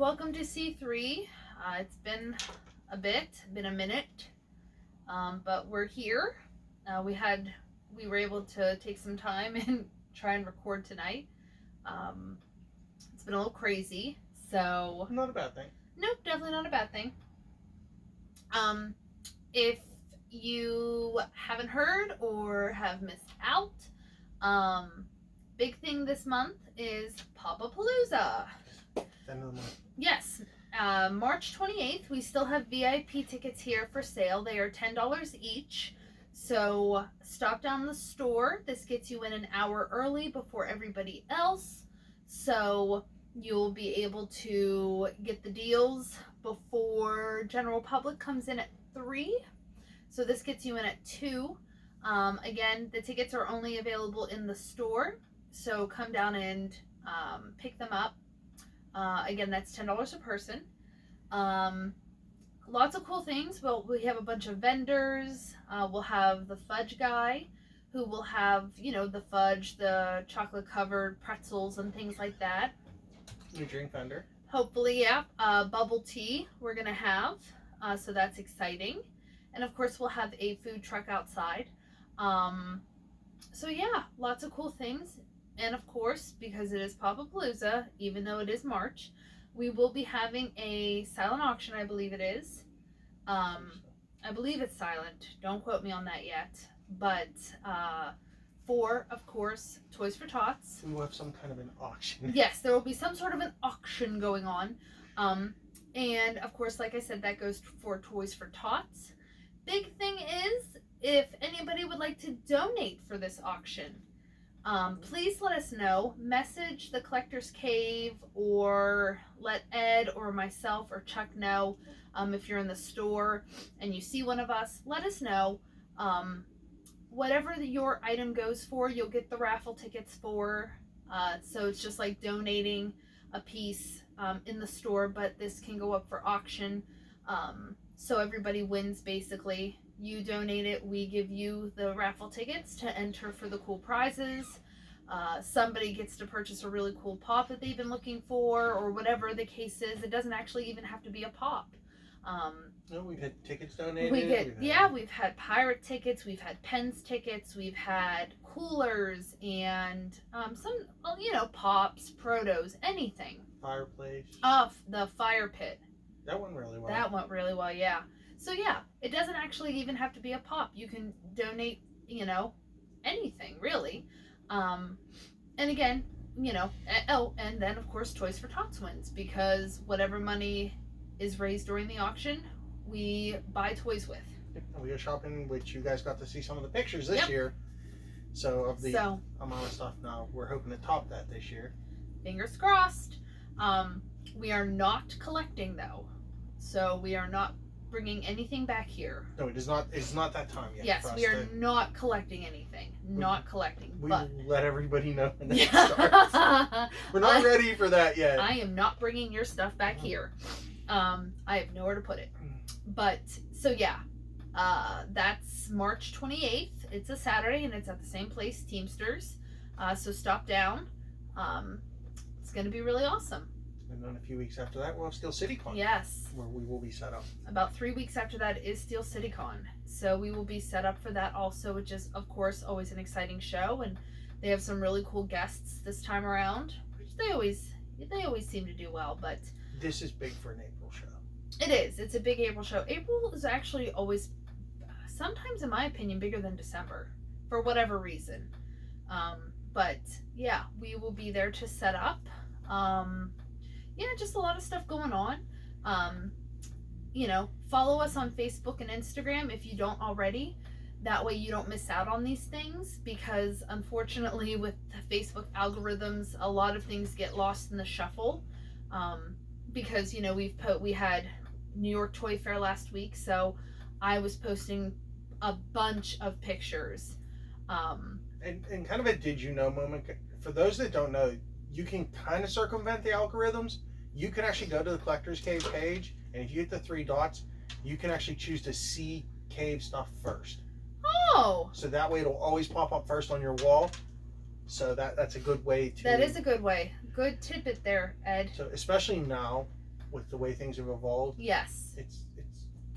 welcome to C3. It's been a minute, but we're here. We were able to take some time and try and record tonight. It's been a little crazy, so not a bad thing. Nope, definitely not a bad thing. If you haven't heard or have missed out, big thing this month is Popapalooza. End of the month. Yes, March 28th. We still have VIP tickets here for sale. They are $10 each. So stop down the store. This gets you in an hour early before everybody else. So you'll be able to get the deals before general public comes in at 3. So this gets you in at 2. Again, the tickets are only available in the store. So come down and pick them up. Again, that's $10 a person. Lots of cool things. Well, we have a bunch of vendors. We'll have the fudge guy who will have, the fudge, the chocolate covered pretzels and things like that. New drink vendor. Hopefully, yeah. Bubble tea we're going to have. So that's exciting. And of course, we'll have a food truck outside. So yeah, lots of cool things. And of course, because it is Popapalooza, even though it is March, we will be having a silent auction, I believe it is. I believe it's silent. Don't quote me on that yet. But for, of course, Toys for Tots. We will have some kind of an auction. Yes, there will be some sort of an auction going on. And of course, like I said, that goes for Toys for Tots. Big thing is, if anybody would like to donate for this auction, please let us know. Message the Collector's Cave or let Ed or myself or Chuck know. If you're in the store and you see one of us, let us know. Whatever your item goes for, you'll get the raffle tickets for. So it's just like donating a piece in the store, but this can go up for auction. So everybody wins basically. You donate it, we give you the raffle tickets to enter for the cool prizes. Somebody gets to purchase a really cool pop that they've been looking for, or whatever the case is. It doesn't actually even have to be a pop. No, we've had tickets donated. We've had pirate tickets, we've had Pens tickets, we've had coolers, and some, pops, protos, anything. Fireplace. The fire pit. That went really well. That went really well, yeah. So yeah, it doesn't actually even have to be a pop. You can donate, anything really. And again, and then of course Toys for Tots wins, because whatever money is raised during the auction, we buy toys with. We go shopping, which you guys got to see some of the pictures this year. So of the amount of stuff now, we're hoping to top that this year. Fingers crossed. We are not collecting though. So we are not bringing anything back here. No, it is not. It's not that time yet. Yes, we are not collecting anything. Not collecting. We but let everybody know when it starts. We're not ready for that yet. I am not bringing your stuff back here. I have nowhere to put it. But so yeah, that's March 28th. It's a Saturday and it's at the same place, Teamsters. So stop down. It's going to be really awesome. And then a few weeks after that, we'll have Steel City Con. Yes. Where we will be set up. About 3 weeks after that is Steel City Con. So we will be set up for that also, which is, of course, always an exciting show. And they have some really cool guests this time around, which they always seem to do well. But this is big for an April show. It is. It's a big April show. April is actually always, sometimes in my opinion, bigger than December for whatever reason. But yeah, we will be there to set up. Just a lot of stuff going on. Follow us on Facebook and Instagram if you don't already. That way you don't miss out on these things, because unfortunately with the Facebook algorithms, a lot of things get lost in the shuffle. Because, we had New York Toy Fair last week, so I was posting a bunch of pictures. And kind of a did you know moment. For those that don't know, you can kind of circumvent the algorithms. You can actually go to the Collector's Cave page, and if you hit the 3 dots, you can actually choose to see cave stuff first. Oh! So that way it'll always pop up first on your wall. So that's a good way to... That is a good way. Good tidbit there, Ed. So especially now, with the way things have evolved. Yes. It's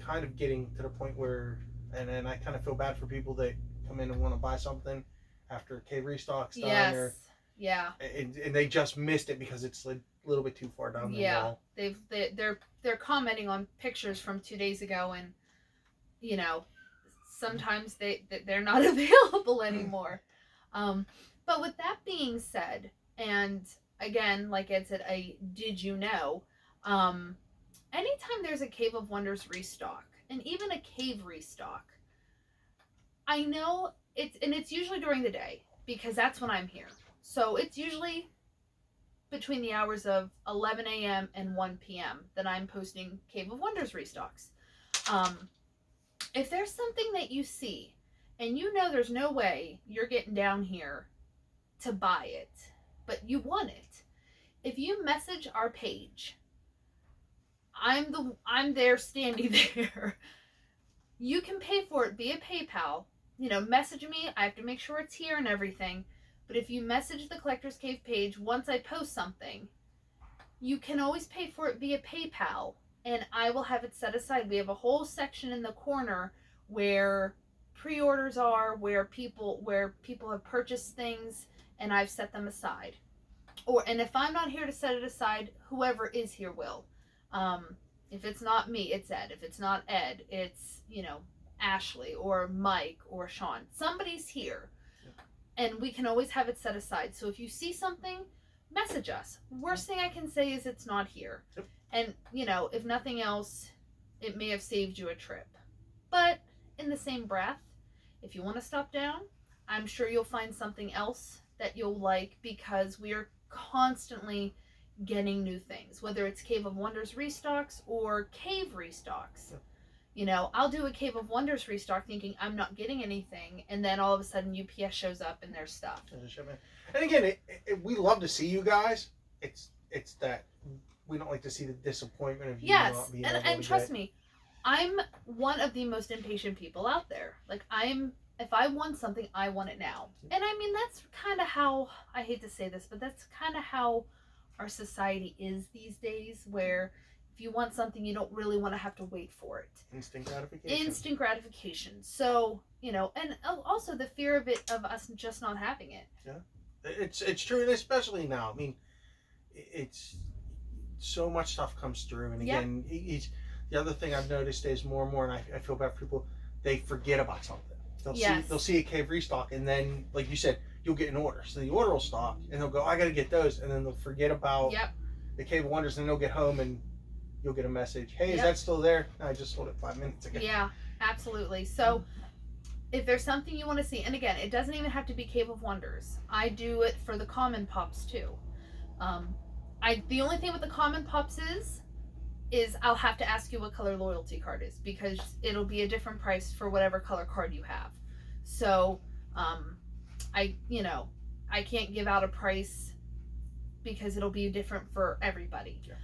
kind of getting to the point where, and then I kind of feel bad for people that come in and want to buy something after cave restock's done, Yes. or Yeah. and they just missed it because it's a little bit too far down the wall. They're commenting on pictures from 2 days ago, and you know, sometimes they're not available anymore. But with that being said, and again, like Ed said, did you know? Anytime there's a Cave of Wonders restock, and even a cave restock, I know it's usually during the day because that's when I'm here. So it's usually between the hours of 11 a.m. and 1 p.m. that I'm posting Cave of Wonders restocks. If there's something that you see and you know there's no way you're getting down here to buy it, but you want it, if you message our page, I'm there standing there. You can pay for it via PayPal. Message me. I have to make sure it's here and everything. But if you message the Collector's Cave page once I post something, you can always pay for it via PayPal, and I will have it set aside. We have a whole section in the corner where pre-orders are, where people have purchased things, and I've set them aside. And if I'm not here to set it aside, whoever is here will. If it's not me, it's Ed. If it's not Ed, it's Ashley or Mike or Sean. Somebody's here. And we can always have it set aside. So if you see something, message us. Worst thing I can say is it's not here. Yep. And, if nothing else, it may have saved you a trip. But in the same breath, if you want to stop down, I'm sure you'll find something else that you'll like, because we are constantly getting new things, whether it's Cave of Wonders restocks or cave restocks. Yep. I'll do a Cave of Wonders restock thinking I'm not getting anything, and then all of a sudden UPS shows up and there's stuff. And again, we love to see you guys. It's that we don't like to see the disappointment of you not being able to and trust me, I'm one of the most impatient people out there. Like, if I want something, I want it now. And I mean, that's kind of how, I hate to say this, but that's kind of how our society is these days, where if you want something, you don't really want to have to wait for it. Instant gratification. Instant gratification. So, and also the fear of us just not having it. Yeah. It's true, and especially now. I mean, it's so much stuff comes through, and again, the other thing I've noticed is more and more, and I feel bad for people, they forget about something. They'll see a cave restock, and then, like you said, you'll get an order. So the order will stock, and they'll go, I got to get those, and then they'll forget about the Cave of Wonders, and then they'll get home and you'll get a message. Hey, is that still there? No, I just sold it 5 minutes ago. Yeah, absolutely. So if there's something you want to see, and again, it doesn't even have to be Cave of Wonders. I do it for the common pops too. The only thing with the common pops is I'll have to ask you what color loyalty card is, because it'll be a different price for whatever color card you have. So I can't give out a price because it'll be different for everybody. Yeah.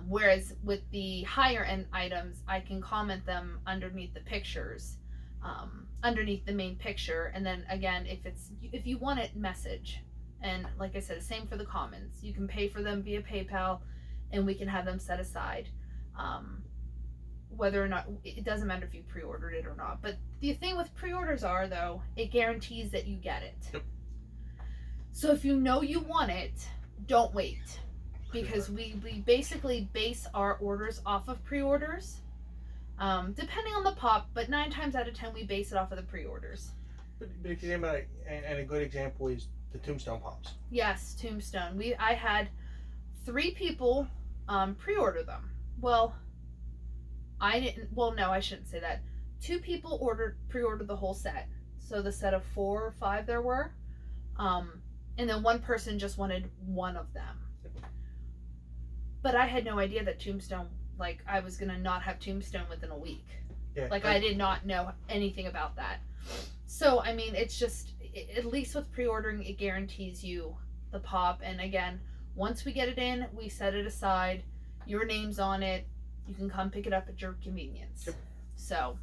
Whereas with the higher end items, I can comment them underneath the pictures, underneath the main picture, and then again, if you want it, message. And like I said, same for the commons. You can pay for them via PayPal, and we can have them set aside. Whether or not, it doesn't matter if you pre-ordered it or not. But the thing with pre-orders though, it guarantees that you get it. Yep. So if you know you want it, don't wait. Because we basically base our orders off of pre-orders, depending on the pop, but 9 times out of 10 we base it off of the pre-orders. But and a good example is the Tombstone pops. Yes, Tombstone. I had 3 people pre-order them. Well, I didn't. Well, no, I shouldn't say that. 2 people pre-ordered the whole set, so the set of 4 or 5 there were, and then 1 person just wanted one of them. But I had no idea that Tombstone, like, I was gonna not have Tombstone within a week. Yeah, I did not know anything about that. So I mean, it's just, at least with pre-ordering, it guarantees you the pop. And again, once we get it in, we set it aside. Your name's on it. You can come pick it up at your convenience. Yep. So,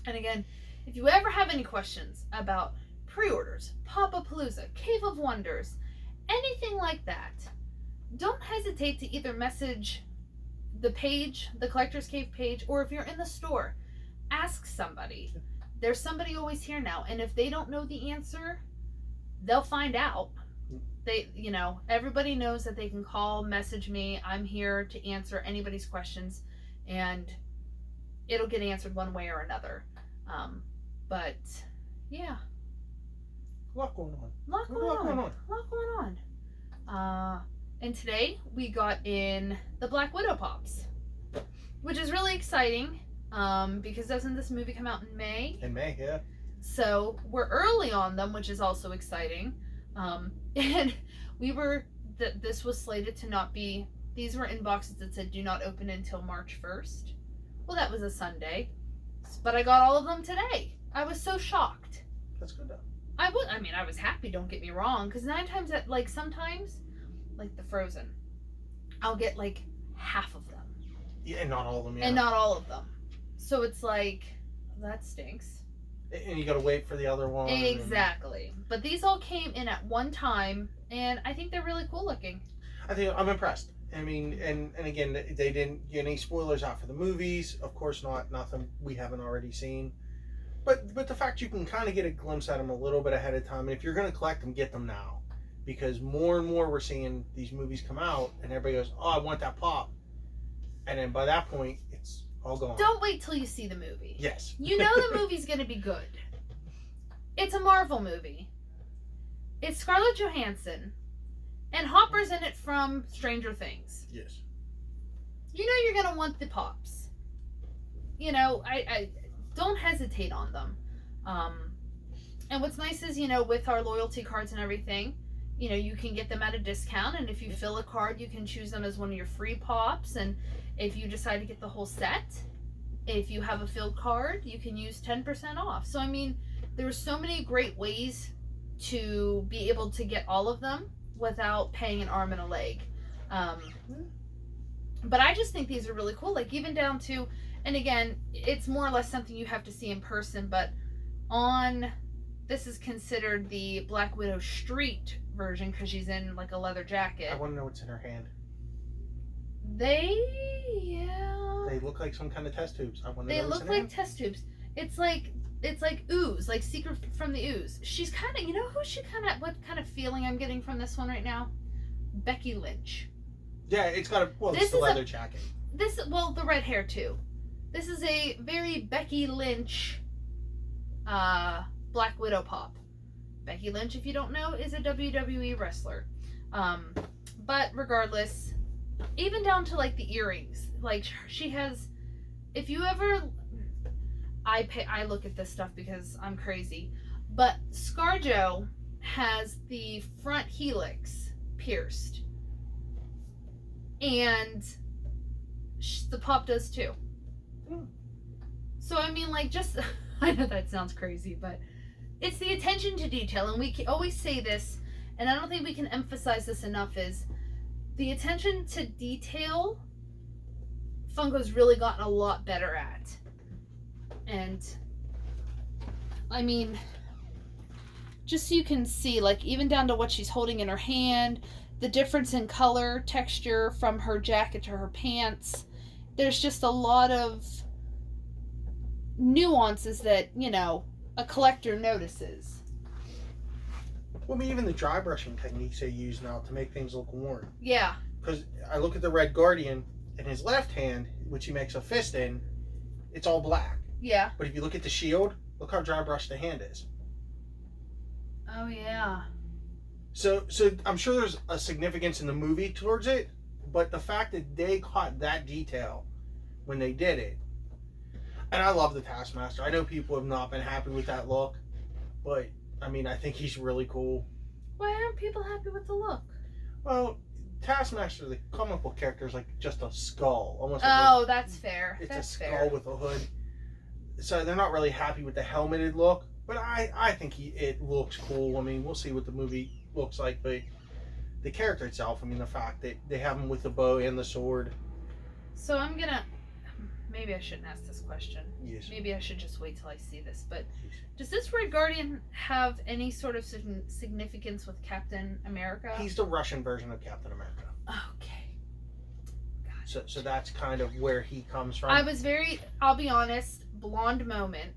and again, if you ever have any questions about pre-orders, Popapalooza, Cave of Wonders, anything like that, don't hesitate to either message the page, the Collector's Cave page, or if you're in the store, ask somebody. There's somebody always here now, and if they don't know the answer, they'll find out. They, everybody knows that they can call, message me. I'm here to answer anybody's questions, and it'll get answered one way or another. But yeah, A lot going on. A lot going on. And today we got in the Black Widow Pops, which is really exciting. Because doesn't this movie come out in May? In May, yeah. So we're early on them, which is also exciting. And this was slated to not be, these were in boxes that said do not open until March 1st. Well, that was a Sunday, but I got all of them today. I was so shocked. That's good though. I was happy, don't get me wrong, because 9 times that, sometimes, the Frozen, I'll get half of them. Yeah, and not all of them, yeah. And not all of them. So it's that stinks. And you gotta wait for the other one. Exactly. But these all came in at one time, and I think they're really cool looking. I'm impressed. I mean, and again, they didn't get any spoilers out for the movies. Of course not, nothing we haven't already seen. But the fact you can kind of get a glimpse at them a little bit ahead of time, and if you're going to collect them, get them now. Because more and more we're seeing these movies come out, and everybody goes, oh, I want that pop. And then by that point, it's all gone. Don't wait till you see the movie. Yes. You know the movie's going to be good. It's a Marvel movie. It's Scarlett Johansson. And Hopper's in it from Stranger Things. Yes. You know you're going to want the pops. I don't hesitate on them. And what's nice is, with our loyalty cards and everything, you can get them at a discount. And if you fill a card, you can choose them as one of your free pops. And if you decide to get the whole set, if you have a filled card, you can use 10% off. So, there's so many great ways to be able to get all of them without paying an arm and a leg. But I just think these are really cool. Even down to, and again, it's more or less something you have to see in person, but this is considered the Black Widow Street version because she's in a leather jacket. I want to know what's in her hand. They look like some kind of test tubes. I want to they know what's look in her hand. test tubes. It's like ooze, Secret from the Ooze. She's kind of, what kind of feeling I'm getting from this one right now? Becky Lynch. Yeah, it's got it's the leather jacket. The red hair too. This is a very Becky Lynch Black Widow pop. Becky Lynch, if you don't know, is a WWE wrestler. But regardless, even down to the earrings. She has, if you ever, I look at this stuff because I'm crazy, but ScarJo has the front helix pierced, and the pop does too. So just I know that sounds crazy, but it's the attention to detail, and we always say this, and I don't think we can emphasize this enough, is the attention to detail Funko's really gotten a lot better at. And just so you can see, even down to what she's holding in her hand, the difference in color, texture from her jacket to her pants, there's just a lot of nuances that, a collector notices. Well, even the dry brushing techniques they use now to make things look worn. Yeah. Because I look at the Red Guardian, in his left hand, which he makes a fist in, it's all black. Yeah. But if you look at the shield, look how dry brushed the hand is. Oh, yeah. So I'm sure there's a significance in the movie towards it, but the fact that they caught that detail when they did it, and I love the Taskmaster. I know people have not been happy with that look, but I think he's really cool. Why aren't people happy with the look? Well, Taskmaster, the comic book character, is just a skull, almost. That's fair. It's that's a skull fair. with a hood. So they're not really happy with the helmeted look, but I think it looks cool. We'll see what the movie looks like, but the character itself, the fact that they have him with the bow and the sword. So maybe I shouldn't ask this question. Yes. Maybe I should just wait till I see this, but does this Red Guardian have any sort of significance with Captain America? He's the Russian version of Captain America. Okay. Gotcha. So that's kind of where he comes from. I'll be honest, blonde moment.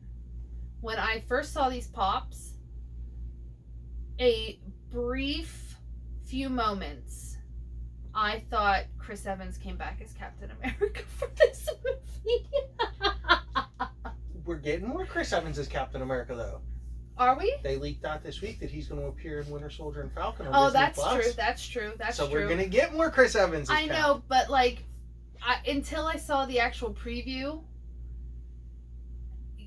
When I first saw these pops, a brief few moments, I thought Chris Evans came back as Captain America for this movie. We're getting more Chris Evans as Captain America, though. Are we? They leaked out this week that he's going to appear in Winter Soldier and Falcon on Oh, Disney that's Plus. true. That's true. That's so true. we're going to get more Chris Evans as I know, but like, until I saw the actual preview,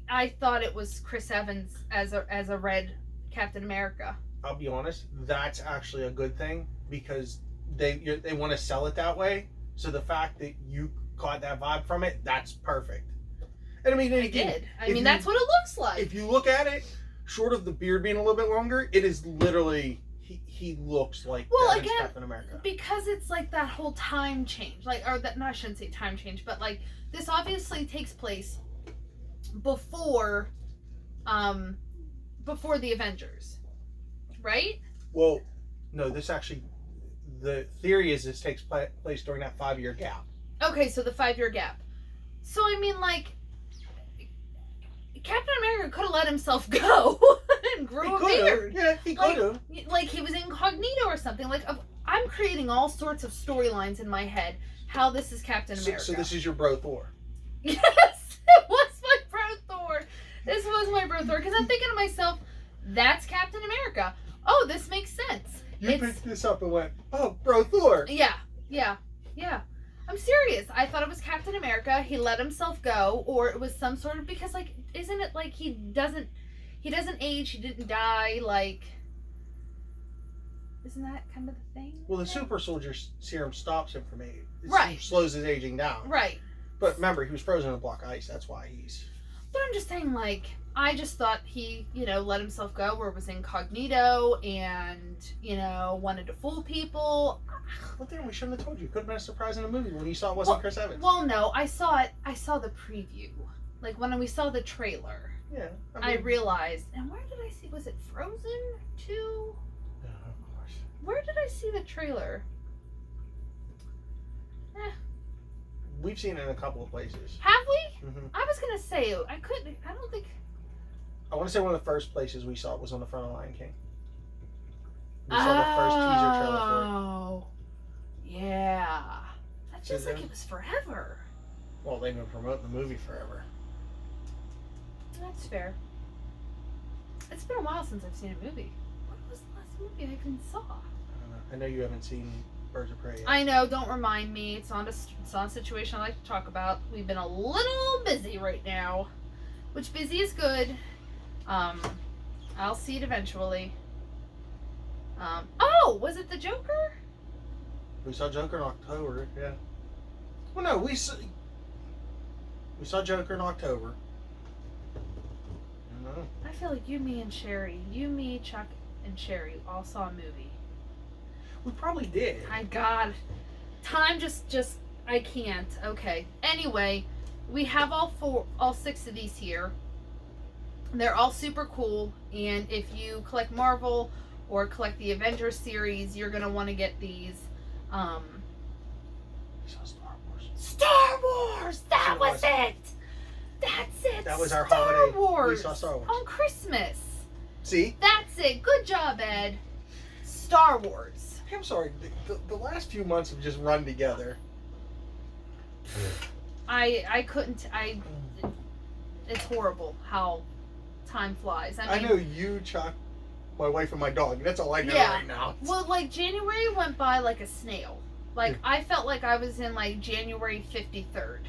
I thought it was Chris Evans as a red Captain America. I'll be honest, that's actually a good thing because they want to sell it that way. So the fact that you caught that vibe from it, that's perfect. And I mean, that's what it looks like. If you look at it, short of the beard being a little bit longer, it is literally he looks like Captain America. Because it's like that whole time change, I shouldn't say time change, but like this obviously takes place before the Avengers, right? Well, no, the theory is this takes place during that 5-year gap. Okay, so the 5-year gap. So I mean, like, Captain America could have let himself go and grew a beard. Yeah, he could have. Like he was incognito or something. Like I'm creating all sorts of storylines in my head how this is Captain America. So this is your bro Thor. Yes, it was my bro Thor. This was my bro Thor because I'm thinking to myself, that's Captain America. Oh, this makes sense. You picked this up and went, oh, bro Thor. Yeah. I'm serious. I thought it was Captain America. He let himself go, or it was some sort of, because like, isn't it like he doesn't age, he didn't die, like, isn't that kind of the thing? Well, the super soldier serum stops him from aging. Right. Slows his aging down. Right. But remember, he was frozen in a block of ice. That's why he's... But I'm just saying, like, I just thought he, let himself go where it was incognito and, wanted to fool people. Well, then we shouldn't have told you. Could have been a surprise in the movie when you saw it wasn't Chris Evans. Well, no, I saw the preview. Like, when we saw the trailer. Yeah. I realized. And where did I see? Was it Frozen 2? Yeah, of course. Where did I see the trailer? We've seen it in a couple of places. Have we? Mm-hmm. I was going to say, I don't think. I want to say one of the first places we saw it was on the front of Lion King. We saw the first teaser trailer for it. Oh, yeah. That feels like it was forever. Well, they've been promoting the movie forever. That's fair. It's been a while since I've seen a movie. What was the last movie I even saw? I don't know. I know you haven't seen Birds of Prey yet. I know. Don't remind me. It's not a situation I like to talk about. We've been a little busy right now, which busy is good. I'll see it eventually. Oh, was it the Joker? We saw Joker in October, yeah. Well, no, we saw Joker in October. I don't know. I feel like you, me, Chuck, and Sherry all saw a movie. We probably did. My God, time just I can't. Okay. Anyway, we have all 6 of these here. They're all super cool, and if you collect Marvel or collect the Avengers series, you're gonna want to get these. We saw Star Wars. Star Wars! That was it! That's it! That was our Star holiday. Wars! We saw Star Wars. On Christmas. See? That's it. Good job, Ed. Star Wars. I'm sorry. The last few months have just run together. I couldn't. It's horrible how time flies. I mean, know you, Chuck, my wife, and my dog. That's all I know right now. Well, like, January went by like a snail. Like, I felt like I was in, like, January 53rd.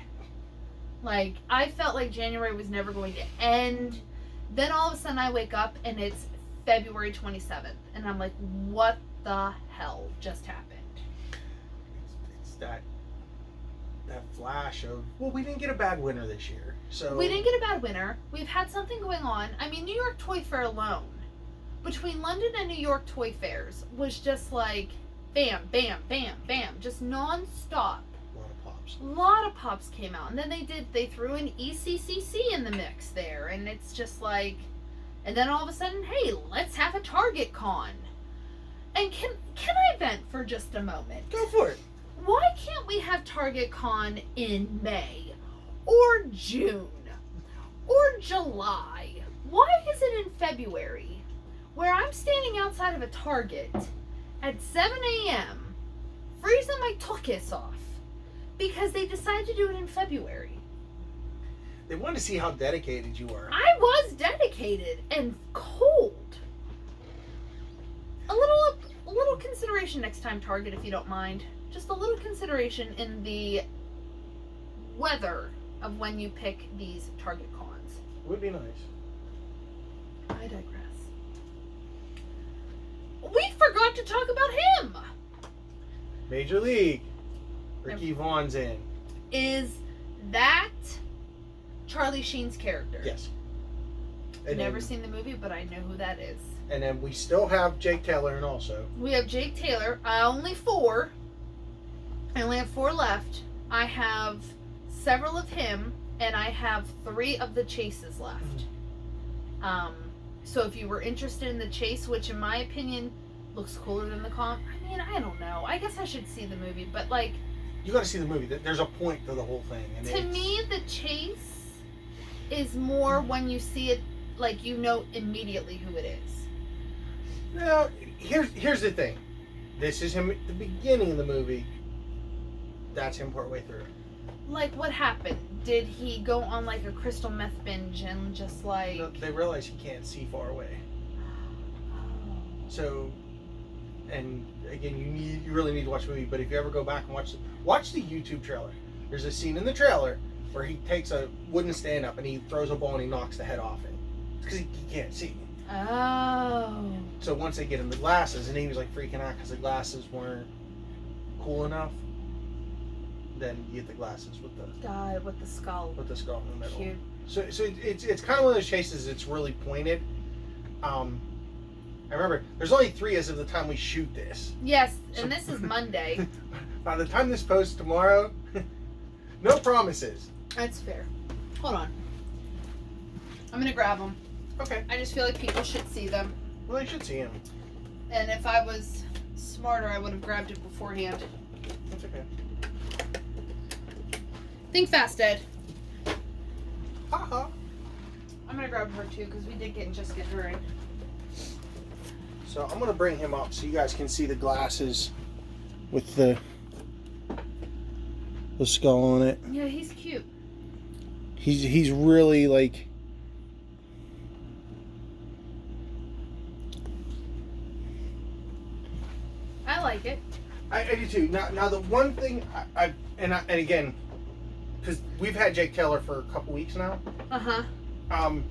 Like, I felt like January was never going to end. Then all of a sudden I wake up and it's February 27th. And I'm like, what the hell just happened? It's that flash of, well, we didn't get a bad winter this year. So we didn't get a bad winter. We've had something going on. I mean, New York Toy Fair alone, between London and New York Toy Fairs, was just like bam, bam, bam, bam, just non-stop. A lot of pops came out, and then they threw in ECCC in the mix there, and it's just like, and then all of a sudden, hey, let's have a Target Con. And can I vent for just a moment? Go for it. Why can't we have Target Con in May or June or July? Why is it in February where I'm standing outside of a Target at 7 a.m. freezing my tuchus off because they decided to do it in February? They wanted to see how dedicated you were. I was dedicated and cold. A little consideration next time, Target, if you don't mind. Just a little consideration in the weather of when you pick these Target cons. Would be nice. I digress. We forgot to talk about him. Major League. Ricky Vaughn's in. Is that Charlie Sheen's character? Yes. I've never seen the movie, but I know who that is. And then we still have Jake Taylor in also. We have Jake Taylor. Only 4. I only have 4 left. I have several of him, and I have 3 of the chases left. So if you were interested in the chase, which in my opinion looks cooler than the comp, I mean, I don't know. I guess I should see the movie, but like... You gotta see the movie. There's a point to the whole thing. And to me, the chase is more when you see it, like, you know immediately who it is. Now, here's the thing. This is him at the beginning of the movie. That's him partway through. Like, what happened? Did he go on, like, a crystal meth binge and just, like... No, they realize he can't see far away. So, and again, you really need to watch the movie, but if you ever go back and watch the YouTube trailer. There's a scene in the trailer where he takes a wooden stand up and he throws a ball and he knocks the head off it. It's because he can't see. Oh. So once they get him the glasses, and he was like freaking out because the glasses weren't cool enough, then you get the glasses with the God, with the skull. With the skull in the middle. Cute. So it's kind of one of those chases. It's really pointed. I remember there's only 3 as of the time we shoot this. Yes, and this is Monday. By the time this posts tomorrow, no promises. That's fair. Hold on. I'm gonna grab them. Okay. I just feel like people should see them. Well, they should see him. And if I was smarter, I would have grabbed it beforehand. That's okay. Think fast, Ed. Haha. I'm gonna grab her too because we did just get her in. So I'm gonna bring him up so you guys can see the glasses with the skull on it. Yeah, he's cute. He's really like. I like it. I do too. Now the one thing and again, because we've had Jake Taylor for a couple weeks now.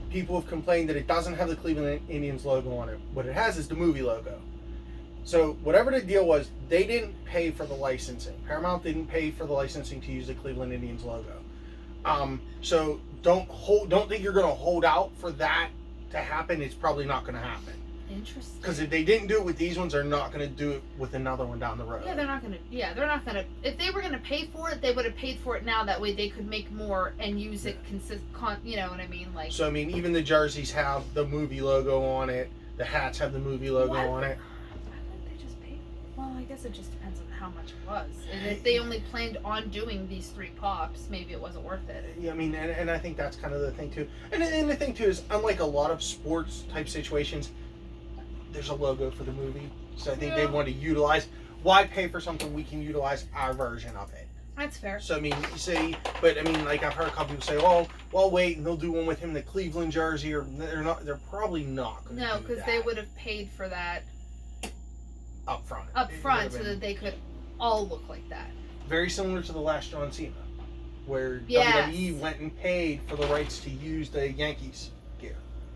People have complained that it doesn't have the Cleveland Indians logo on it. What it has is the movie logo. So whatever the deal was, they didn't pay for the licensing. Paramount didn't pay for the licensing to use the Cleveland Indians logo. So don't think you're going to hold out for that to happen. It's probably not going to happen. Interesting. Because if they didn't do it with these ones, they're not going to do it with another one down the road. Yeah, they're not gonna. If they were gonna pay for it, they would have paid for it now. That way, they could make more and use it you know what I mean? Like. So I mean, even the jerseys have the movie logo on it. The hats have the movie logo on it. Why wouldn't they just pay? Well, I guess it just depends on how much it was. And if they only planned on doing these 3 pops, maybe it wasn't worth it. Yeah, I mean, and I think that's kind of the thing too. And the thing too is, unlike a lot of sports type situations, there's a logo for the movie, so I think they want to utilize. Why pay for something we can utilize our version of it? That's fair. So I mean, but I mean, like I've heard a couple people say, "Oh, well, wait, and they'll do one with him in the Cleveland jersey," or they're probably not going to. No, because they would have paid for that up front, so that they could all look like that. Very similar to the last John Cena, where Yes. WWE went and paid for the rights to use the Yankees gear.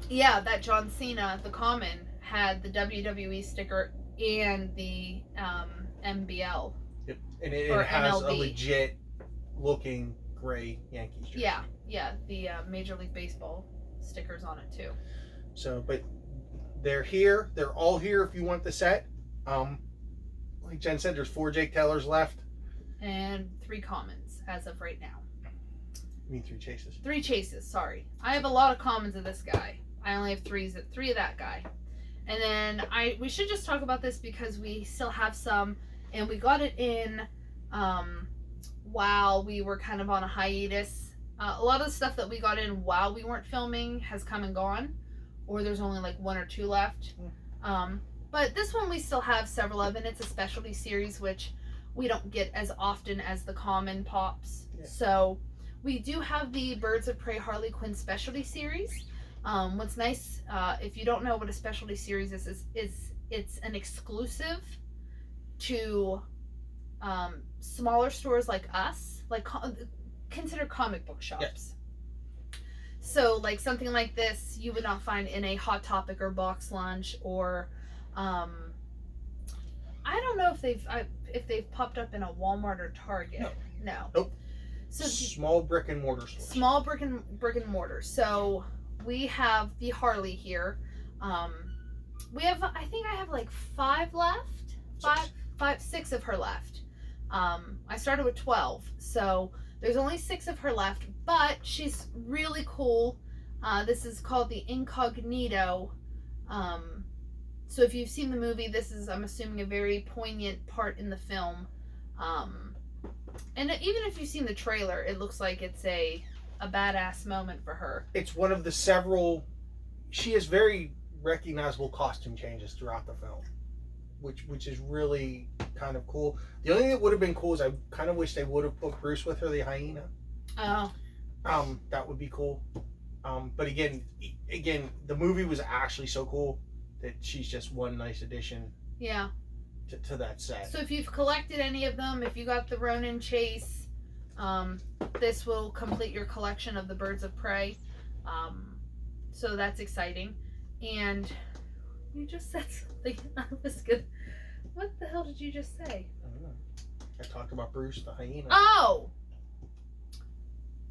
Yeah, that John Cena, the Common, had the WWE sticker and the MBL. Yep, and it or has MLB. a legit looking gray Yankees jersey. Yeah, the Major League Baseball stickers on it too. So, but they're here. They're all here if you want the set. Like Jen said, there's 4 Jake Taylors left. And 3 commons as of right now. I mean 3 chases. 3 chases, sorry. I have a lot of commons of this guy. I only have 3 of that guy. And then we should just talk about this because we still have some, and we got it in while we were kind of on a hiatus. A lot of the stuff that we got in while we weren't filming has come and gone, or there's only like 1 or 2 left. But this one we still have several of, and it's a specialty series, which we don't get as often as the common pops. Yeah. So we do have the Birds of Prey Harley Quinn specialty series. What's nice, if you don't know what a specialty series is it's an exclusive to smaller stores like us, like consider comic book shops. Yes. So like something like this you would not find in a Hot Topic or Box Lunch, or I don't know if they've popped up in a Walmart or Target. No. Nope. So small brick and mortar stores. Small brick and mortar. So we have the Harley here. We have, I think I have like 5 left. 6 of her left. I started with 12, so there's only 6 of her left, but she's really cool. This is called the Incognito. So if you've seen the movie, this is, I'm assuming, a very poignant part in the film. And even if you've seen the trailer, it looks like it's a badass moment for her. It's one of the several, she has very recognizable costume changes throughout the film, which is really kind of cool. The only thing that would have been cool is I kind of wish they would have put Bruce with her, the hyena. Oh. That would be cool. But again, the movie was actually so cool that she's just one nice addition. Yeah. To that set. So if you've collected any of them, if you got the Ronin Chase, this will complete your collection of the Birds of Prey. So that's exciting. And you just said something. I was good. What the hell did you just say? I don't know. I talked about Bruce the hyena. Oh!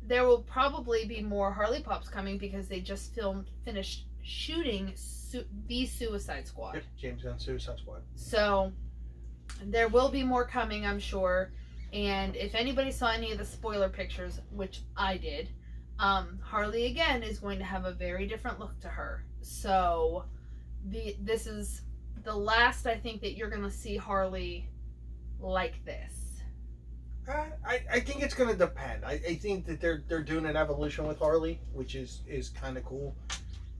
There will probably be more Harley Pops coming because they just finished shooting the Suicide Squad. Yep, James Gunn's Suicide Squad. So there will be more coming, I'm sure. And if anybody saw any of the spoiler pictures, which I did, Harley again is going to have a very different look to her. So this is the last I think that you're going to see Harley like this. I think it's going to depend. I think that they're doing an evolution with Harley, which is kind of cool.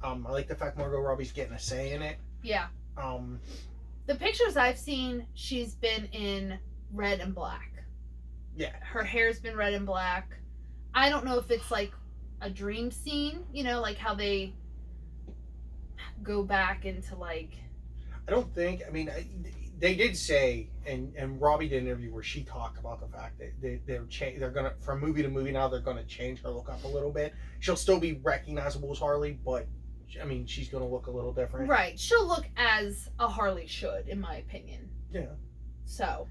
I like the fact Margot Robbie's getting a say in it. Yeah. The pictures I've seen, she's been in red and black. Yeah. Her hair's been red and black. I don't know if it's like a dream scene, like how they go back into like... I don't think, they did say, and Robbie did an interview where she talked about the fact that they're gonna, from movie to movie now, they're gonna change her look up a little bit. She'll still be recognizable as Harley, but she's gonna look a little different. Right. She'll look as a Harley should, in my opinion. Yeah. So.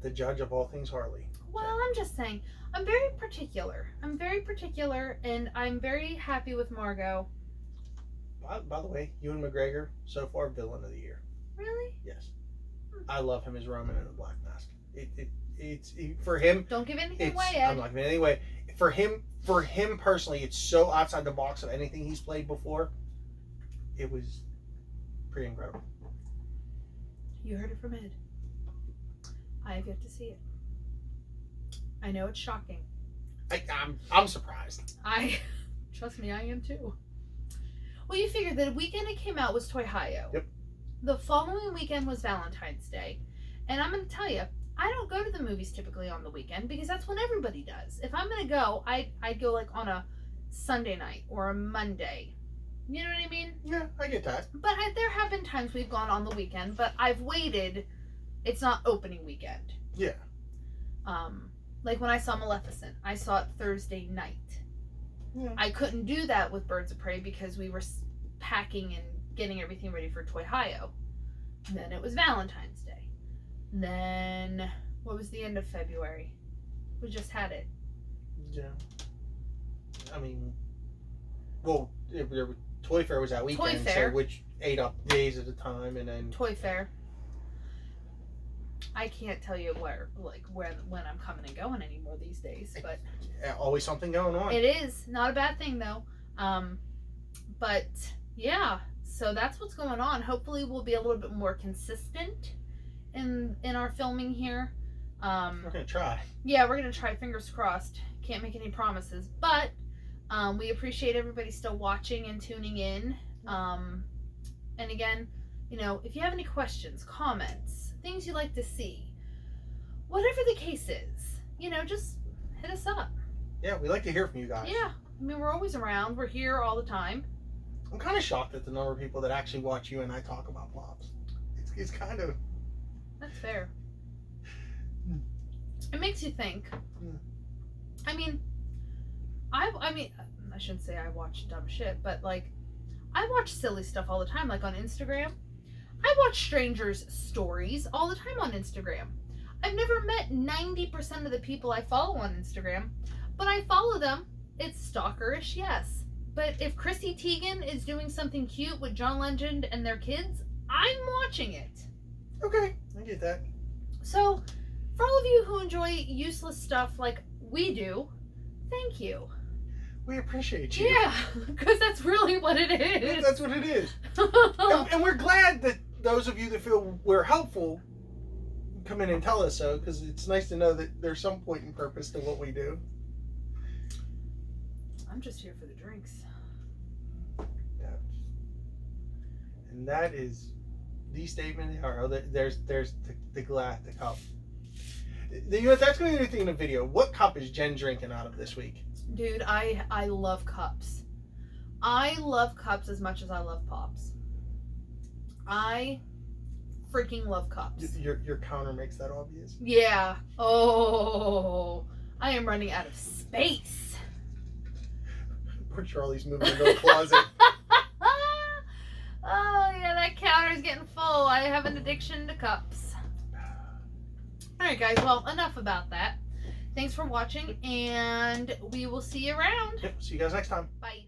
The judge of all things Harley. Well, I'm just saying, I'm very particular, and I'm very happy with Margot. By the way, Ewan McGregor, so far, villain of the year. Really? Yes. I love him as Roman in the Black Mask. It's for him. Don't give anything away, Ed. I'm not giving anything away. For him personally, it's so outside the box of anything he's played before. It was pretty incredible. You heard it from Ed. I have yet to see it. I know it's shocking. I'm surprised. Trust me, I am too. Well, you figured that the weekend it came out was Toy-Hio. Yep. The following weekend was Valentine's Day. And I'm going to tell you, I don't go to the movies typically on the weekend because that's when everybody does. If I'm going to go, I'd go like on a Sunday night or a Monday. You know what I mean? Yeah, I get that. But there have been times we've gone on the weekend, but I've waited. It's not opening weekend. Yeah. Like when I saw Maleficent, I saw it Thursday night. Yeah. I couldn't do that with Birds of Prey because we were packing and getting everything ready for Toy-Hio. Then it was Valentine's Day. Then, what was the end of February? We just had it. Yeah. Toy Fair was that weekend, Toy Fair. so which ate up days at a time, and then... Toy Fair. I can't tell you when I'm coming and going anymore these days, but... Always something going on. It is. Not a bad thing, though. But, yeah. So that's what's going on. Hopefully we'll be a little bit more consistent in our filming here. We're gonna try. Yeah, we're gonna try. Fingers crossed. Can't make any promises, but we appreciate everybody still watching and tuning in. And again, you know, if you have any questions, comments, things you'd like to see, whatever the case is, you know, just hit us up. Yeah, we like to hear from you guys. Yeah, I mean, we're always around. We're here all the time. I'm kind of shocked at the number of people that actually watch you and I talk about Pops. It's kind of... That's fair. It makes you think. I mean, I shouldn't say I watch dumb shit, but like, I watch silly stuff all the time, like on Instagram. I watch strangers' stories all the time on Instagram. I've never met 90% of the people I follow on Instagram, but I follow them. It's stalkerish, yes. But if Chrissy Teigen is doing something cute with John Legend and their kids, I'm watching it. Okay, I get that. So, for all of you who enjoy useless stuff like we do, thank you. We appreciate you. Yeah, because that's really what it is. That's what it is. and we're glad that those of you that feel we're helpful come in and tell us so, because it's nice to know that there's some point and purpose to what we do. I'm just here for the drinks. Yeah. And that is the statement. Or there's the glass, the cup. You know, that's going to be the thing in the video. What cup is Jen drinking out of this week? Dude, I love cups. I love cups as much as I love pops. I freaking love cups. Your counter makes that obvious. Yeah. Oh, I am running out of space. Poor Charlie's moving into a closet. Oh yeah, that counter's getting full. I have an addiction to cups. Alright guys, well, enough about that. Thanks for watching, and we will see you around. Yep, see you guys next time. Bye.